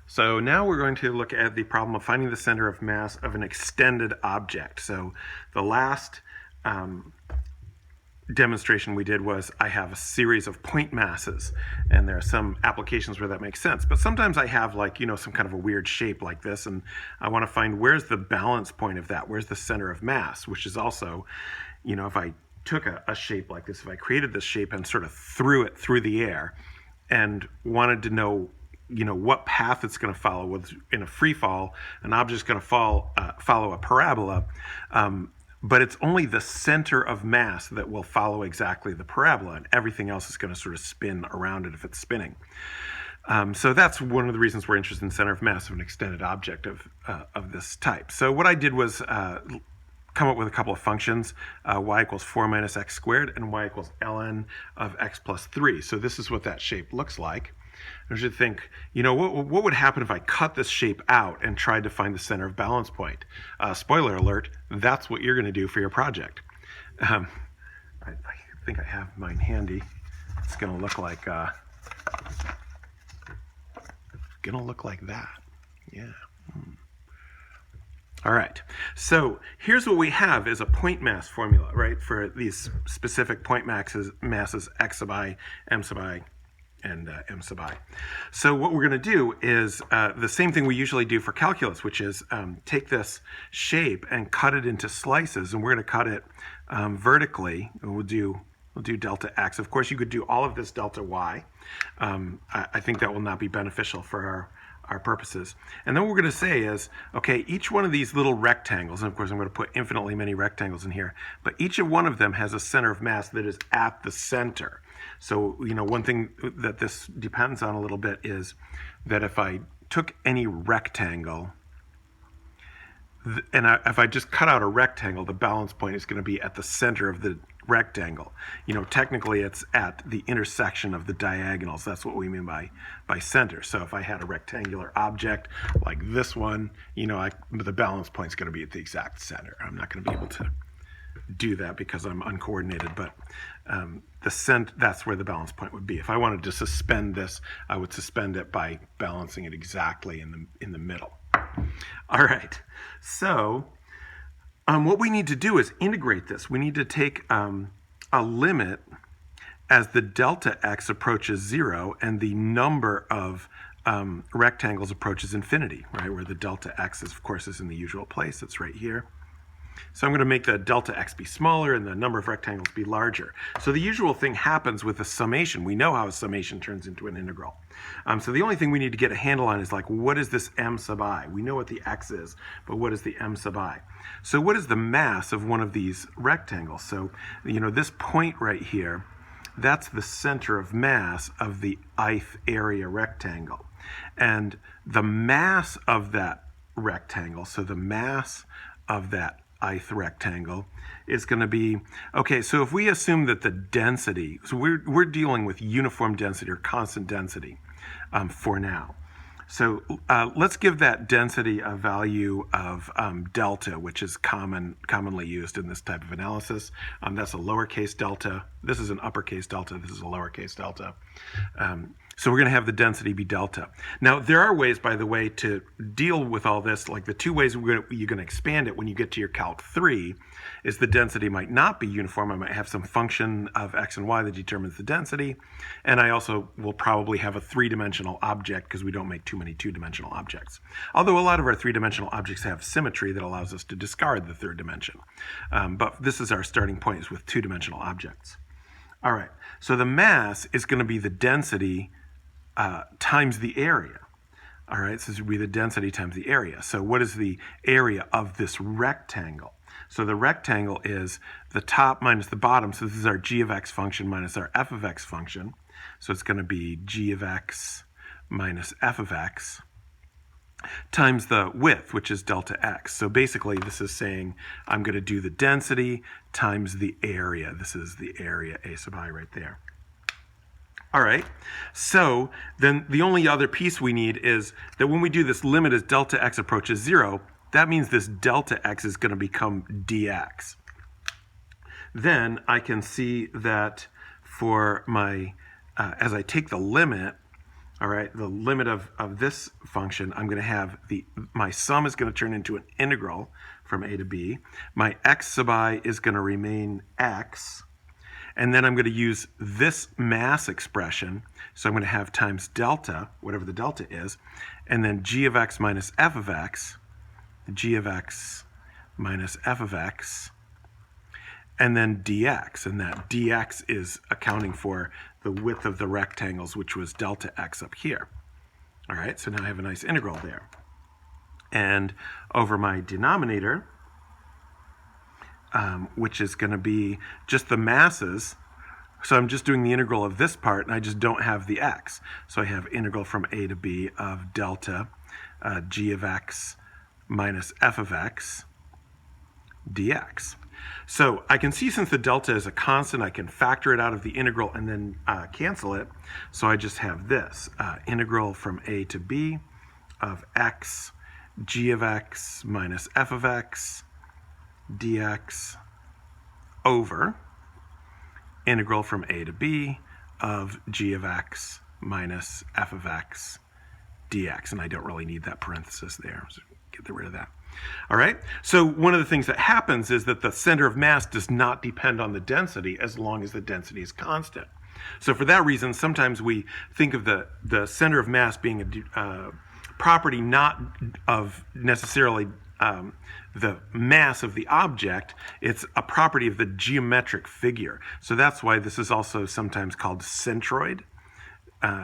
So now we're going to look at the problem of finding the center of mass of an extended object. So the last demonstration we did was I have a series of point masses, and there are some applications where that makes sense. But sometimes I have some kind of a weird shape like this, and I want to find where's the balance point of that, where's the center of mass, which is also, if I took a shape like this, if I created this shape and sort of threw it through the air and wanted to know what path it's going to follow. In a free fall, an object's going to follow a parabola, but it's only the center of mass that will follow exactly the parabola, and everything else is going to sort of spin around it if it's spinning. So that's one of the reasons we're interested in center of mass of an extended object of this type. So what I did was come up with a couple of functions, y equals 4 minus x squared and y equals ln of x plus 3. So this is what that shape looks like. I should think, what would happen if I cut this shape out and tried to find the center of balance point? Spoiler alert, that's what you're going to do for your project. I think I have mine handy. It's going to look like that. Yeah. All right. So here's what we have is a point mass formula, right, for these specific point masses x sub I, m sub I, and m sub I. So what we're going to do is the same thing we usually do for calculus, which is take this shape and cut it into slices, and we're going to cut it vertically. We'll do delta x. Of course, you could do all of this delta y. I think that will not be beneficial for our purposes. And then what we're going to say is, okay, each one of these little rectangles, and of course I'm going to put infinitely many rectangles in here, but each of one of them has a center of mass that is at the center. So, one thing that this depends on a little bit is that if I took any rectangle, and if I just cut out a rectangle, the balance point is going to be at the center of the rectangle. Technically it's at the intersection of the diagonals. That's what we mean by center. So if I had a rectangular object like this one, the balance point is going to be at the exact center. I'm not going to be able to do that because I'm uncoordinated, but that's where the balance point would be. If I wanted to suspend this, I would suspend it by balancing it exactly in the middle. All right, so what we need to do is integrate this. We need to take a limit as the delta x approaches 0 and the number of rectangles approaches infinity, right, where the delta x is, of course, is in the usual place. It's right here. So I'm going to make the delta x be smaller and the number of rectangles be larger. So the usual thing happens with a summation. We know how a summation turns into an integral. So the only thing we need to get a handle on is what is this m sub I? We know what the x is, but what is the m sub I? So what is the mass of one of these rectangles? So, this point right here, that's the center of mass of the ith area rectangle. And the mass of that rectangle, so the mass of that ith rectangle is going to be, okay, so if we assume that the density, so we're dealing with uniform density or constant density for now. So let's give that density a value of delta, which is commonly used in this type of analysis. That's a lowercase delta. This is an uppercase delta. This is a lowercase delta. So we're going to have the density be delta. Now, there are ways, by the way, to deal with all this. Like the two ways you're going to expand it when you get to your Calc 3 is the density might not be uniform. I might have some function of x and y that determines the density. And I also will probably have a three-dimensional object because we don't make too many two-dimensional objects. Although a lot of our three-dimensional objects have symmetry that allows us to discard the third dimension. But this is our starting point, is with two-dimensional objects. All right, so the mass is going to be the density times the area. All right, so this would be the density times the area. So what is the area of this rectangle? So the rectangle is the top minus the bottom. So this is our g of x function minus our f of x function. So it's going to be g of x minus f of x times the width, which is delta x. So basically this is saying I'm going to do the density times the area. This is the area a sub I right there. All right, so then the only other piece we need is that when we do this limit as delta x approaches 0, that means this delta x is going to become dx. Then I can see that for my, as I take the limit, all right, the limit of this function, I'm going to have my sum is going to turn into an integral from a to b. My x sub I is going to remain x. And then I'm going to use this mass expression. So I'm going to have times delta, whatever the delta is, and then g of x minus f of x, g of x minus f of x, and then dx. And that dx is accounting for the width of the rectangles, which was delta x up here. All right, so now I have a nice integral there. And over my denominator, which is going to be just the masses. So I'm just doing the integral of this part, and I just don't have the x. So I have integral from a to b of delta g of x minus f of x dx. So I can see, since the delta is a constant, I can factor it out of the integral and then cancel it. So I just have this integral from a to b of x g of x minus f of x dx over integral from a to b of g of x minus f of x dx. And I don't really need that parenthesis there, so get rid of that. All right, so one of the things that happens is that the center of mass does not depend on the density as long as the density is constant. So for that reason, sometimes we think of the center of mass being a property not of necessarily the mass of the object. It's a property of the geometric figure. So that's why this is also sometimes called centroid.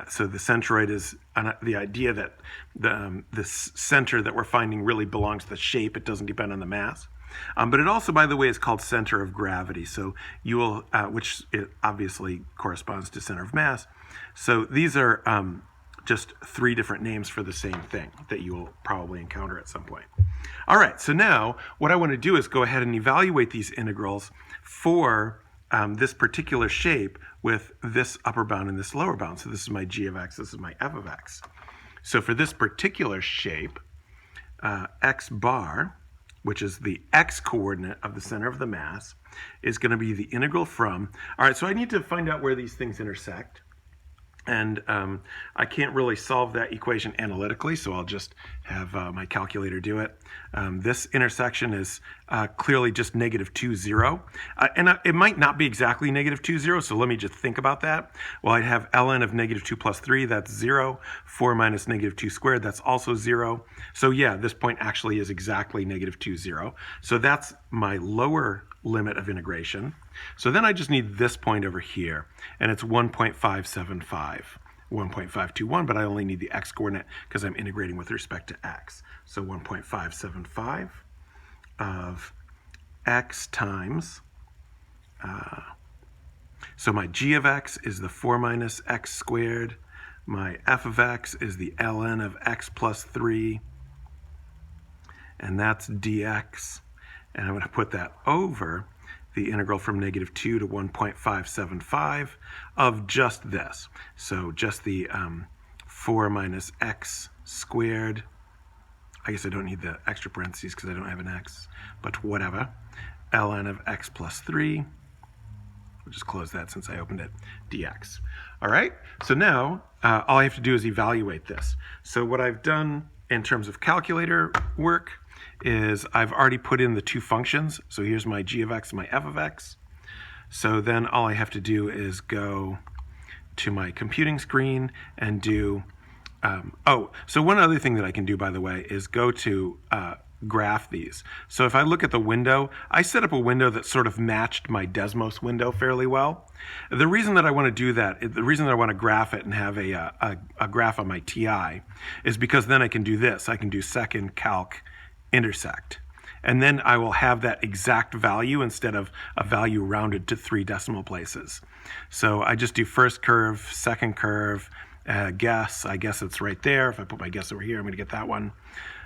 So the centroid is the idea that the center that we're finding really belongs to the shape. It doesn't depend on the mass. But it also, by the way, is called center of gravity. So you will, which it obviously corresponds to center of mass. So these are just three different names for the same thing that you will probably encounter at some point. All right, so now what I want to do is go ahead and evaluate these integrals for this particular shape with this upper bound and this lower bound. So this is my g of x, this is my f of x. So for this particular shape, x bar, which is the x coordinate of the center of the mass, is going to be the integral from, all right, so I need to find out where these things intersect. And I can't really solve that equation analytically, so I'll just have my calculator do it. This intersection is clearly just negative 2, 0. And it might not be exactly negative 2, 0, so let me just think about that. Well, I'd have ln of negative 2 plus 3, that's 0. 4 minus negative 2 squared, that's also 0. So yeah, this point actually is exactly negative 2, 0. So that's my lower limit of integration. So then I just need this point over here, and it's 1.575, 1.521, but I only need the x coordinate because I'm integrating with respect to x. So 1.575 of x times, so my g of x is the 4 minus x squared, my f of x is the ln of x plus 3, and that's dx. And I'm going to put that over the integral from negative 2 to 1.575 of just this. So just the 4 minus x squared. I guess I don't need the extra parentheses because I don't have an x, but whatever. ln of x plus 3. I'll just close that since I opened it, dx. All right, so now all I have to do is evaluate this. So what I've done in terms of calculator work is I've already put in the two functions. So here's my g of x and my f of x. So then all I have to do is go to my computing screen and do, so one other thing that I can do, by the way, is go to graph these. So if I look at the window, I set up a window that sort of matched my Desmos window fairly well. The reason that I want to do that, the reason that I want to graph it and have a graph on my TI is because then I can do this. I can do second calc intersect. And then I will have that exact value instead of a value rounded to 3 decimal places. So I just do first curve, second curve, guess. I guess it's right there. If I put my guess over here, I'm going to get that one.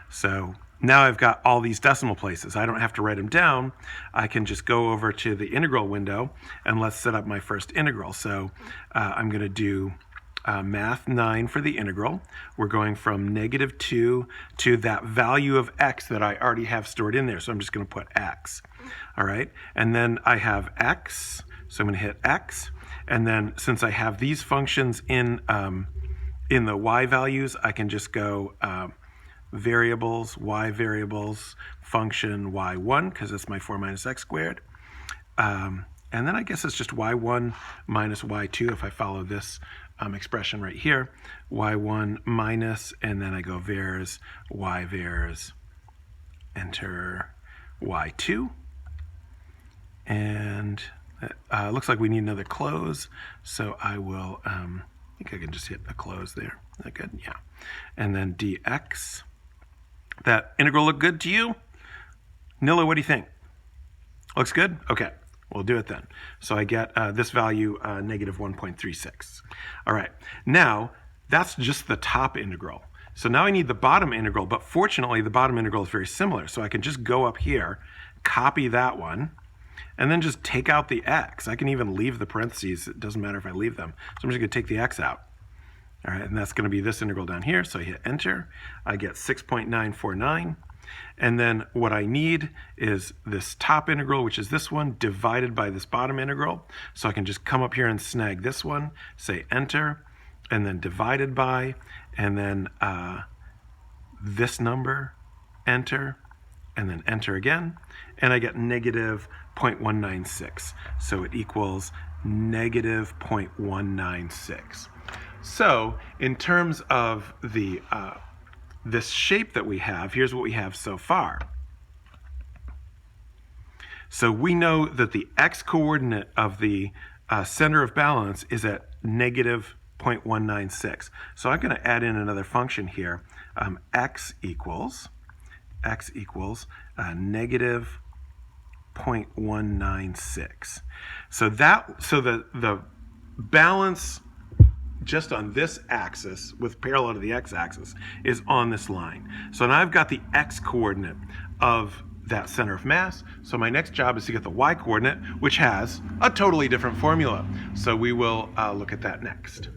So now I've got all these decimal places. I don't have to write them down. I can just go over to the integral window and let's set up my first integral. So I'm going to do math 9 for the integral. We're going from negative 2 to that value of x that I already have stored in there. So I'm just going to put x. All right. And then I have x. So I'm going to hit x. And then since I have these functions in in the y values, I can just go variables, y variables, function y1, because it's my 4 minus x squared. And then I guess it's just y1 minus y2 if I follow this expression right here. Y1 minus, and then I go vars, y vars, enter y2. And it looks like we need another close, so I will, I think I can just hit a close there. Is that good? Yeah. And then dx. That integral look good to you? Nilla, what do you think? Looks good? Okay, we'll do it then. So I get this value, negative 1.36. All right, now that's just the top integral. So now I need the bottom integral, but fortunately the bottom integral is very similar. So I can just go up here, copy that one, and then just take out the x. I can even leave the parentheses. It doesn't matter if I leave them. So I'm just going to take the x out. All right, and that's going to be this integral down here. So I hit enter. I get 6.949. And then what I need is this top integral, which is this one, divided by this bottom integral. So I can just come up here and snag this one, say enter, and then divided by, and then this number, enter, and then enter again. And I get negative 0.196. So it equals negative 0.196. So in terms of the this shape that we have, here's what we have so far. So we know that the x-coordinate of the center of balance is at negative 0.196. So I'm going to add in another function here. X equals negative 0.196. So the balance just on this axis with parallel to the x-axis is on this line. So now I've got the x-coordinate of that center of mass. So my next job is to get the y-coordinate, which has a totally different formula. So we will look at that next.